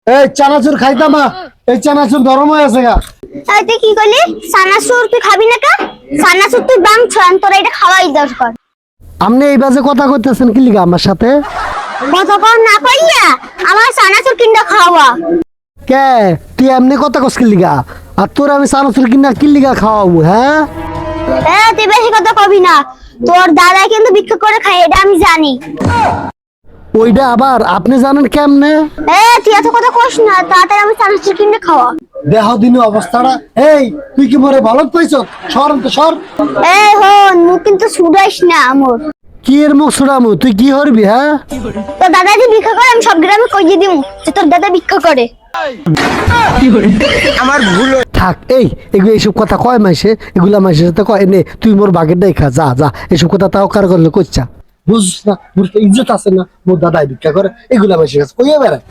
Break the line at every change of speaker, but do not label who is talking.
এই চানাচুর খাইতামা, এই চানাচুর গরম হয়ে আছে গা।
তাই তুই কি করলি? চানাচুর তুই খাবি না কা? চানাচুর তুই বাংছ, তোরা এটা খাওয়াই দরকার।
আপনি এই বাজে কথা কইতেছেন কি লিগা আমার সাথে?
কথা কম না কইয়া আমার চানাচুর কিনা খাওয়া।
কে তুই এমনি কথা কস কি লিগা? আর তোর আমি চানাচুর কিনা কি লিগা খাওয়াবো? হ্যাঁ
তুই বেশি কথা কবি না, তোর দাদা কিন্তু ভিক্ষা করে খায়, এটা আমি জানি।
ওইটা আবার আপনি জানেন কেমনে?
তুই এত কথা কস না, তাড়াতাড়ি আমি চানাচুর কিনে খাওয়া।
দেহ দিন অবস্থাটা। এই তুই কি মরে ভালো পাইছ? সর তো সর।
হন মুখ কিন্তু ছুড়াইস না আমর।
কি এর মুখ ছুড়ামু? তুই কি হরবি? হ্যাঁ
তোর দাদা যে ভিক্ষা করে আমি সব গ্রামে কইয়ে দিব যে তোর দাদা ভিক্ষা করে।
আমার ভুল থাক। এগুলো এইসব কথা কয় মাইসে, এগুলা মাইসের সাথে কয় নে তুই মোর বাগের নাই খা, যা যা। এসব কথা তাও কার করলে কইছা বুঝছ না? বুঝতে ইজ্জত আছে না? মোর দাদাই ভিক্ষা করে, এগুলা মাইসের কাছে কইয়া বেড়ায়।